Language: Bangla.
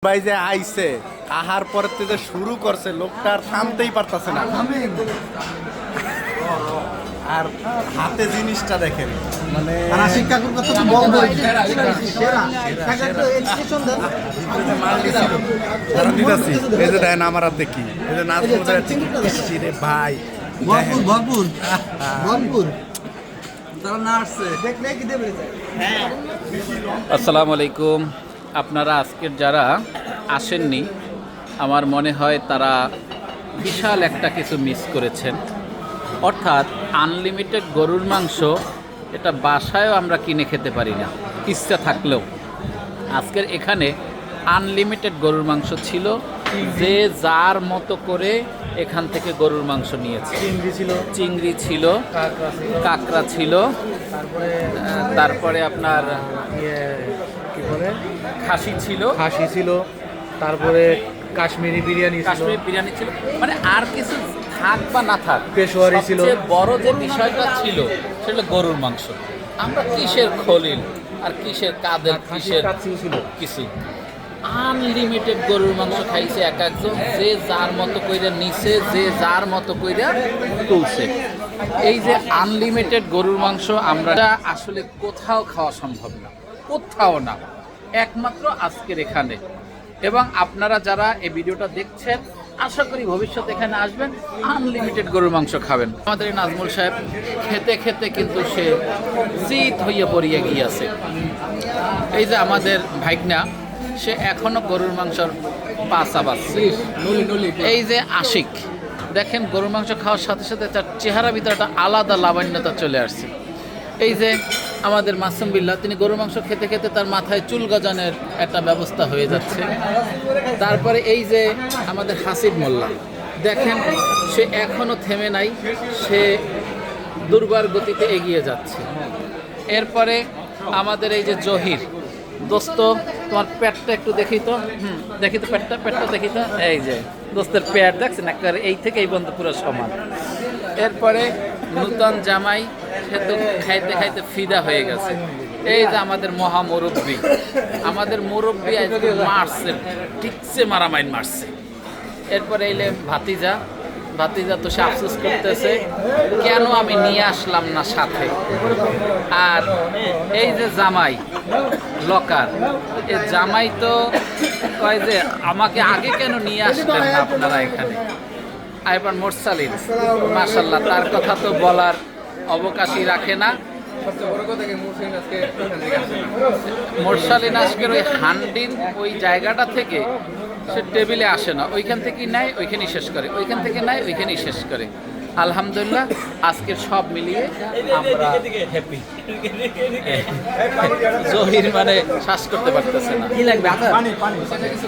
ভাই যে আইছে আহার পরে যে শুরু করছে লোকটা আর থামতেই পারতাছে না। আর হাতে জিনিসটা দেখেন মানে এই যে দেখেন আমার হাতে কি এই যে নাচ রে ভাই ভরপুর তারা না আসছে দেখলে কি দেবে। আসসালামু আলাইকুম। আপনারা আজকের যারা আসেননি আমার মনে হয় তারা বিশাল একটা কিছু মিস করেছেন। অর্থাৎ আনলিমিটেড গরুর মাংস এটা বাসায়ও আমরা কিনে খেতে পারি না ইচ্ছা থাকলেও। আজকের এখানে আনলিমিটেড গরুর মাংস ছিল, যে যার মতো করে এখান থেকে গরুর মাংস নিয়েছে। চিংড়ি ছিল, কাঁকড়া ছিল, তারপরে আপনার কি বলে খাসি ছিল, তারপরে কাশ্মীরি বিরিয়ানি ছিল, মানে আর কিছু থাক বা না থাক পেশোয়ারি ছিল। সবচেয়ে বড় যে বিষয়টা ছিল সেটা গরুর মাংস। আমরা কিসের খলিল আর কিসের কাদের কিসের ছিল কিছু আনলিমিটেড গরুর মাংস খাইছে এক একজন, যে যার মতো কইরা নিছে, যে যার মতো কইরা তুলছে। এই যে আনলিমিটেড গরুর মাংস আমরা আসলে কোথাও খাওয়া সম্ভব না, কোথাও না, একমাত্র আজকের এখানে। এবং আপনারা যারা এই ভিডিওটা দেখছেন আশা করি ভবিষ্যতে এখানে আসবেন, আনলিমিটেড গরুর মাংস খাবেন। আমাদের এই নাজমুল সাহেব খেতে খেতে কিন্তু সে জিত হইয়া পড়িয়া গিয়েছে। এই যে আমাদের ভাইকনা, সে এখনো গরুর মাংসর পাশা বাজছে। এই যে আশিক, দেখেন গরুর মাংস খাওয়ার সাথে সাথে তার চেহারা ভিতরে একটা আলাদা লাবণ্যতা চলে আসছে। এই যে আমাদের মাসুম বিল্লাহ, তিনি গরুর মাংস খেতে খেতে তার মাথায় চুল গজানোর একটা ব্যবস্থা হয়ে যাচ্ছে। তারপরে এই যে আমাদের হাসিব মোল্লা, দেখেন সে এখনো থেমে নাই, সে দুর্বার গতিতে এগিয়ে যাচ্ছে। এরপরে আমাদের এই যে জহির, দোস্ত তোমার পেটটা একটু দেখি তো, দেখি তো পেটটা দেখি তো। এই যে দোস্তের পেট দেখছেন একবার এই থেকে এই পর্যন্ত পুরো সমান। এরপরে নূতন জামাই, সে তো খাইতে খাইতে ফিদা হয়ে গেছে। এই যে আমাদের মহা মুরব্বী, আমাদের মুরব্বী আজকে মারছে, ঠিকছে মারামাইন মারছে। এরপরে এলে ভাতিজা তো সে আফসোস করতেছে কেন আমি নিয়ে আসলাম না সাথে। আর এই যে জামাই লকার, এ জামাই তো কয় যে আমাকে আগে কেন নিয়ে আসলেন না আপনারা এখানে। আইবার মোরসালিন, মাশাল্লাহ, তার কথা তো বলার অবকাশই রাখে না। মোরসালিন আজকের ওই হান্ডিন ওই জায়গাটা থেকে সে টেবিলে আসে না, ওইখান থেকেই নেয় ওইখানেই শেষ করে, ওইখান থেকে নেয় ওইখানেই শেষ করে। আলহামদুলিল্লাহ আজকের সব মিলিয়ে আমরা হ্যাপি। জহির মানে শ্বাস করতে পারতেছে না। কি লাগবে কিছু